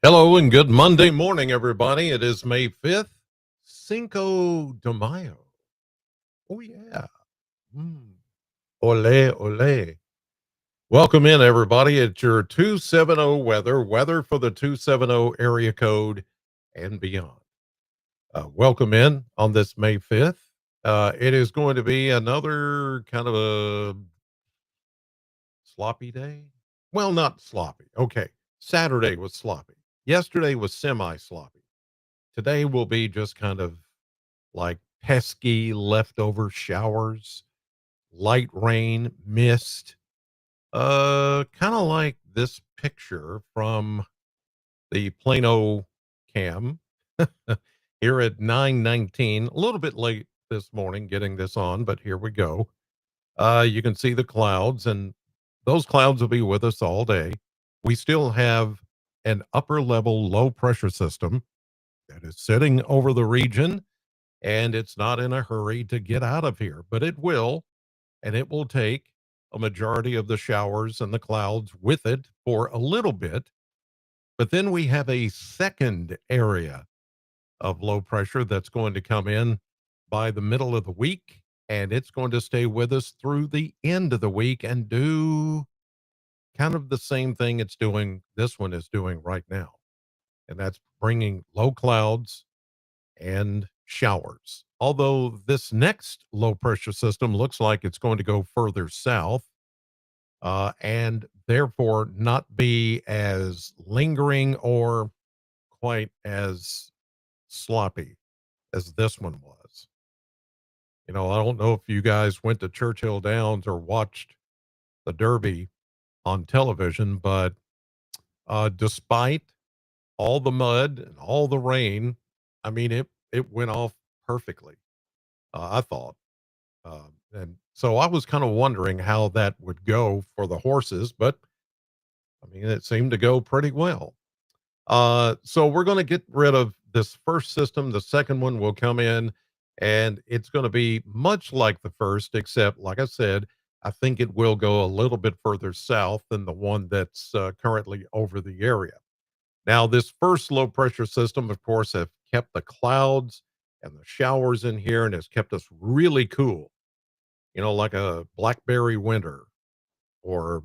Hello and good Monday morning, everybody. It is May 5th, Cinco de Mayo. Oh, yeah. Mm. Ole, ole. Welcome in, everybody. It's your 270 weather for the 270 area code and beyond. Welcome in on this May 5th. It is going to be another kind of a sloppy day. Well, not sloppy. Okay. Saturday was sloppy. Yesterday was semi sloppy. Today will be just kind of like pesky leftover showers, light rain, mist, kind of like this picture from the Plano cam here at 9:19. A little bit late this morning getting this on, but here we go. You can see the clouds, and those clouds will be with us all day. We still have an upper level low pressure system that is sitting over the region, and it's not in a hurry to get out of here, but it will, and it will take a majority of the showers and the clouds with it for a little bit. But then we have a second area of low pressure that's going to come in by the middle of the week, and it's going to stay with us through the end of the week and do kind of the same thing this one is doing right now. And that's bringing low clouds and showers. Although this next low pressure system looks like it's going to go further south, and therefore not be as lingering or quite as sloppy as this one was. I don't know if you guys went to Churchill Downs or watched the Derby on television, but despite all the mud and all the rain, I mean, it went off perfectly, I thought. And so I was kind of wondering how that would go for the horses, but I mean, it seemed to go pretty well. So we're going to get rid of this first system. The second one will come in, and it's going to be much like the first, except, like I said, I think it will go a little bit further south than the one that's currently over the area. Now, this first low pressure system, of course, have kept the clouds and the showers in here and has kept us really cool, like a blackberry winter or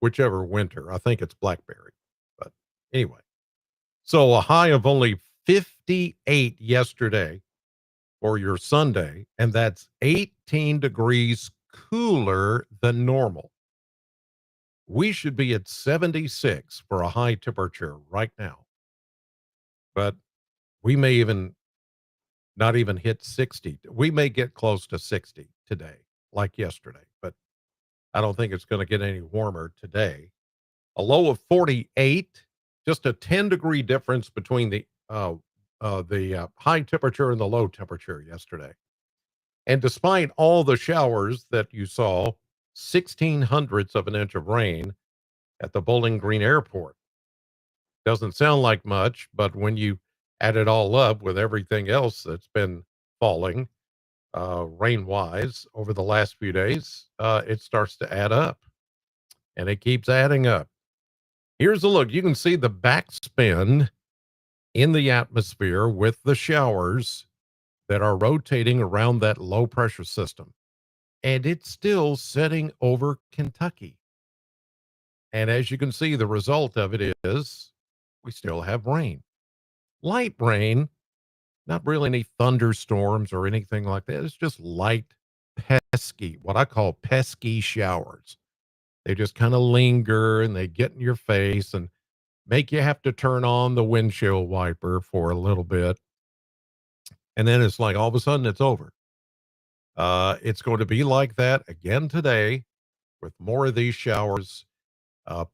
whichever winter. I think it's blackberry. But anyway, so a high of only 58 yesterday for your Sunday, and that's 18 degrees cooler than normal. We should be at 76 for a high temperature right now, but we may even not even hit 60. We may get close to 60 today, like yesterday, but I don't think it's going to get any warmer today. A low of 48, just a 10-degree difference between the high temperature and the low temperature yesterday. And despite all the showers that you saw, 16 hundredths of an inch of rain at the Bowling Green Airport. Doesn't sound like much, but when you add it all up with everything else that's been falling, rain wise over the last few days, it starts to add up, and it keeps adding up. Here's a look. You can see the backspin in the atmosphere with the showers that are rotating around that low pressure system. And it's still setting over Kentucky. And as you can see, the result of it is we still have rain. Light rain, not really any thunderstorms or anything like that. It's just light, pesky, what I call pesky showers. They just kind of linger and they get in your face and make you have to turn on the windshield wiper for a little bit. And then it's like all of a sudden it's over. It's going to be like that again today with more of these showers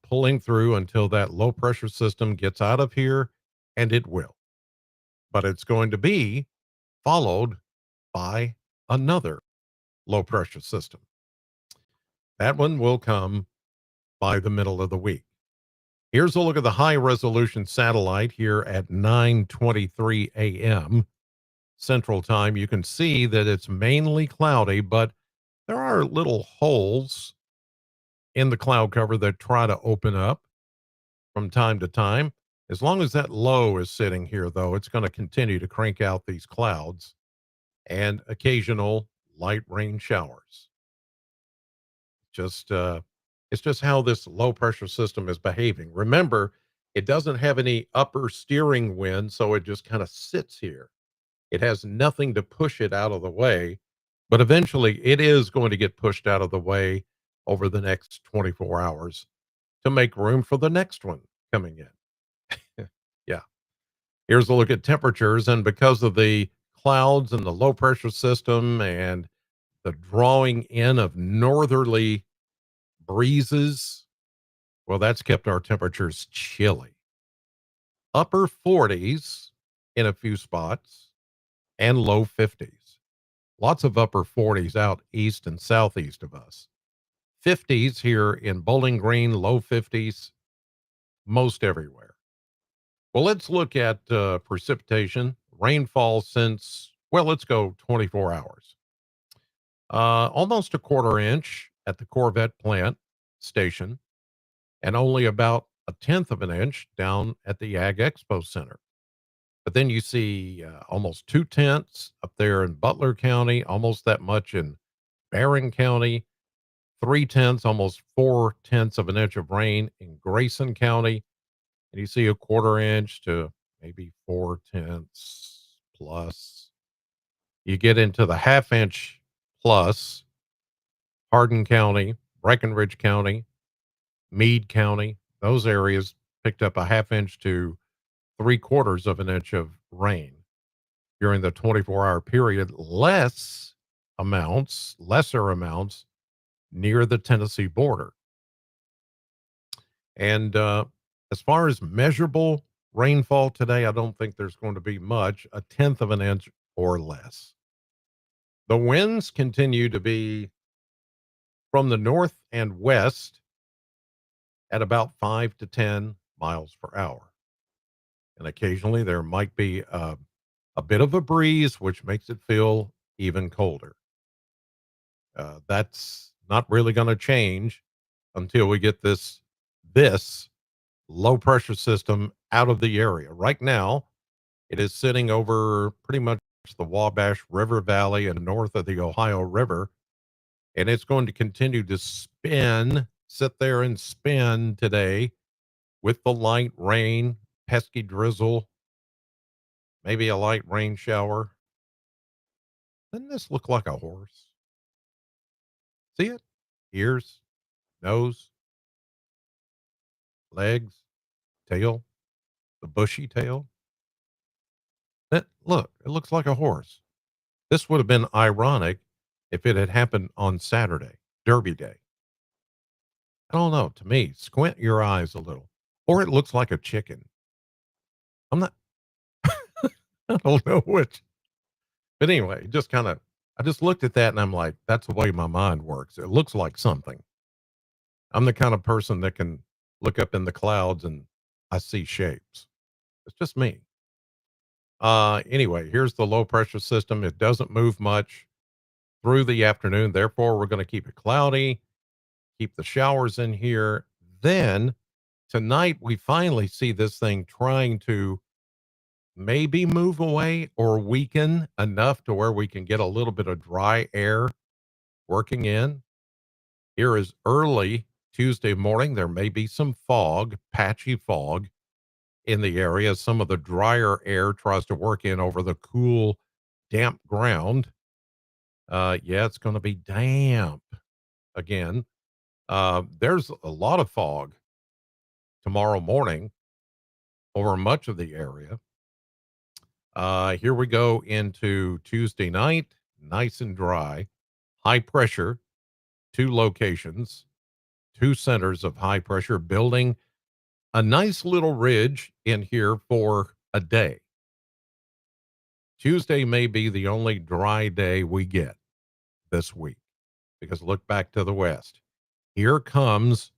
pulling through until that low pressure system gets out of here, and it will. But it's going to be followed by another low pressure system. That one will come by the middle of the week. Here's a look at the high resolution satellite here at 9:23 a.m. Central Time. You can see that it's mainly cloudy, but there are little holes in the cloud cover that try to open up from time to time. As long as that low is sitting here, though, it's going to continue to crank out these clouds and occasional light rain showers. Just it's just how this low pressure system is behaving. Remember, it doesn't have any upper steering wind, so it just kind of sits here. It has nothing to push it out of the way, but eventually it is going to get pushed out of the way over the next 24 hours to make room for the next one coming in. Yeah. Here's a look at temperatures. And because of the clouds and the low pressure system and the drawing in of northerly breezes, well, that's kept our temperatures chilly. Upper 40s in a few spots and low 50s. Lots of upper 40s out east and southeast of us. 50s here in Bowling Green, low 50s most everywhere. Well, let's look at precipitation, rainfall since, well, let's go 24 hours. Almost a quarter inch at the Corvette plant station, and only about a tenth of an inch down at the Ag Expo Center. But then you see almost 2/10 up there in Butler County, almost that much in Barron County, 3/10, almost 4/10 of an inch of rain in Grayson County. And you see a quarter inch to maybe 4/10 plus. You get into the half inch plus, Hardin County, Breckenridge County, Meade County, those areas picked up a half inch to 3/4 of an inch of rain during the 24-hour period. Lesser amounts near the Tennessee border. And as far as measurable rainfall today, I don't think there's going to be much, a tenth of an inch or less. The winds continue to be from the north and west at about 5 to 10 miles per hour. And occasionally there might be a bit of a breeze, which makes it feel even colder. That's not really going to change until we get this low pressure system out of the area. Right now, it is sitting over pretty much the Wabash River Valley and north of the Ohio River, and it's going to continue to sit there and spin today with the light rain, pesky drizzle, maybe a light rain shower. Doesn't this look like a horse? See it? Ears, nose, legs, tail, the bushy tail. Look, it looks like a horse. This would have been ironic if it had happened on Saturday, Derby Day. I don't know. To me, squint your eyes a little, or it looks like a chicken. I'm not, I don't know which. But anyway, I just looked at that and I'm like, that's the way my mind works. It looks like something. I'm the kind of person that can look up in the clouds and I see shapes. It's just me. Anyway, here's the low pressure system. It doesn't move much through the afternoon. Therefore, we're going to keep it cloudy, keep the showers in here. Then tonight, we finally see this thing trying to maybe move away or weaken enough to where we can get a little bit of dry air working in. Here is early Tuesday morning. There may be some fog, patchy fog in the area. Some of the drier air tries to work in over the cool, damp ground. Yeah, it's going to be damp again. There's a lot of fog tomorrow morning over much of the area. Here we go into Tuesday night, nice and dry, high pressure, two locations, two centers of high pressure building a nice little ridge in here for a day. Tuesday may be the only dry day we get this week because look back to the west. Here comes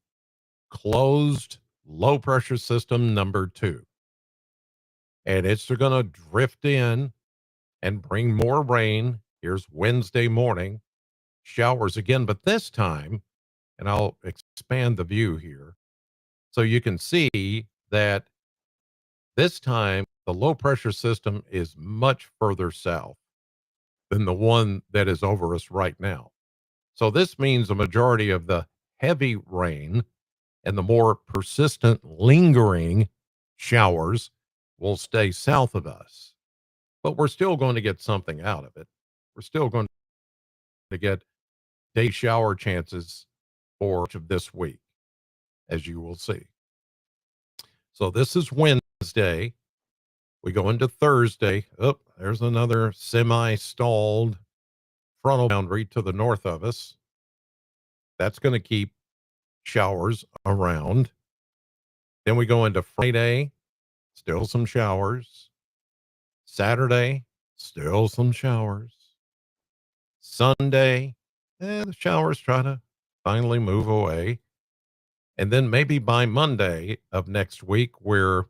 closed low pressure system number 2. And it's going to drift in and bring more rain. Here's Wednesday morning, showers again, but this time, and I'll expand the view here so you can see that This time, the low pressure system is much further south than the one that is over us right now. So this means a majority of the heavy rain and the more persistent, lingering showers will stay south of us. But we're still going to get something out of it. We're still going to get day shower chances for much of this week, as you will see. So this is Wednesday. We go into Thursday. Oh, there's another semi-stalled frontal boundary to the north of us. That's going to keep showers around. Then we go into Friday, still some showers. Saturday, still some showers. Sunday, the showers try to finally move away. And then maybe by Monday of next week, we're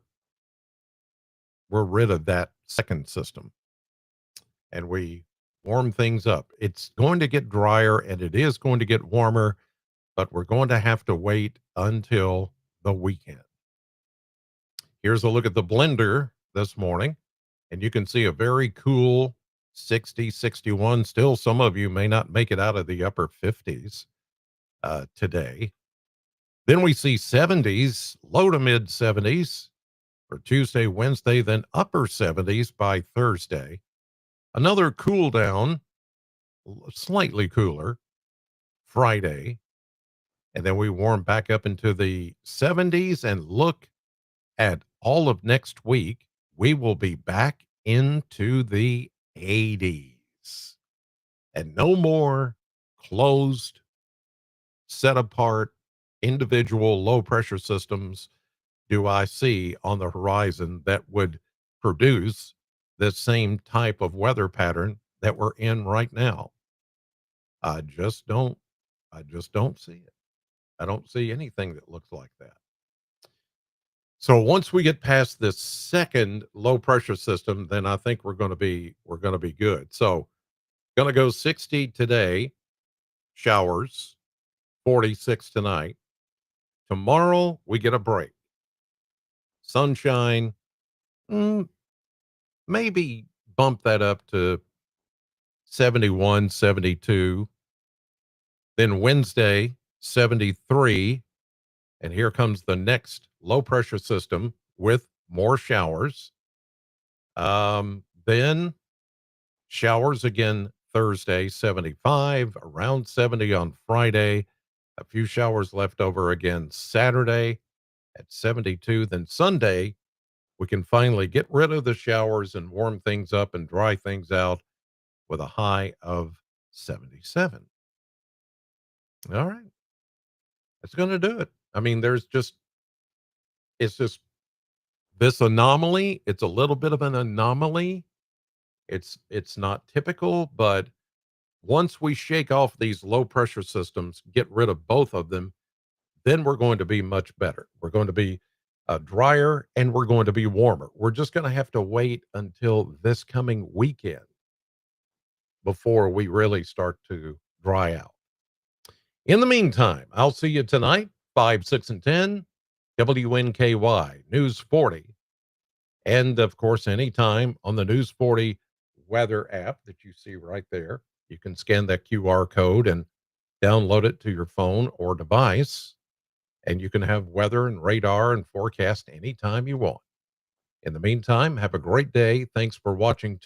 rid of that second system and we warm things up. It's going to get drier and it is going to get warmer, but we're going to have to wait until the weekend. Here's a look at the blender this morning, and you can see a very cool 60, 61. Still, some of you may not make it out of the upper 50s today. Then we see 70s, low to mid 70s for Tuesday, Wednesday, then upper 70s by Thursday. Another cool down, slightly cooler, Friday. And then we warm back up into the 70s and look at all of next week. We will be back into the 80s and no more closed, set apart, individual low pressure systems do I see on the horizon that would produce the same type of weather pattern that we're in right now. I just don't, I just don't see it. I don't see anything that looks like that. So once we get past this second low pressure system, then I think we're going to be good. So going to go 60 today, showers, 46 tonight. Tomorrow we get a break. Sunshine, mm, maybe bump that up to 71, 72. Then Wednesday, 73. And here comes the next low pressure system with more showers. Then showers again Thursday, 75, around 70 on Friday. A few showers left over again Saturday at 72. Then Sunday, we can finally get rid of the showers and warm things up and dry things out with a high of 77. All right. That's going to do it. I mean, it's just this anomaly. It's a little bit of an anomaly. It's not typical, but once we shake off these low pressure systems, get rid of both of them, then we're going to be much better. We're going to be drier and we're going to be warmer. We're just going to have to wait until this coming weekend before we really start to dry out. In the meantime, I'll see you tonight, 5, 6, and 10, WNKY News 40. And of course, anytime on the News 40 weather app that you see right there, you can scan that QR code and download it to your phone or device. And you can have weather and radar and forecast anytime you want. In the meantime, have a great day. Thanks for watching.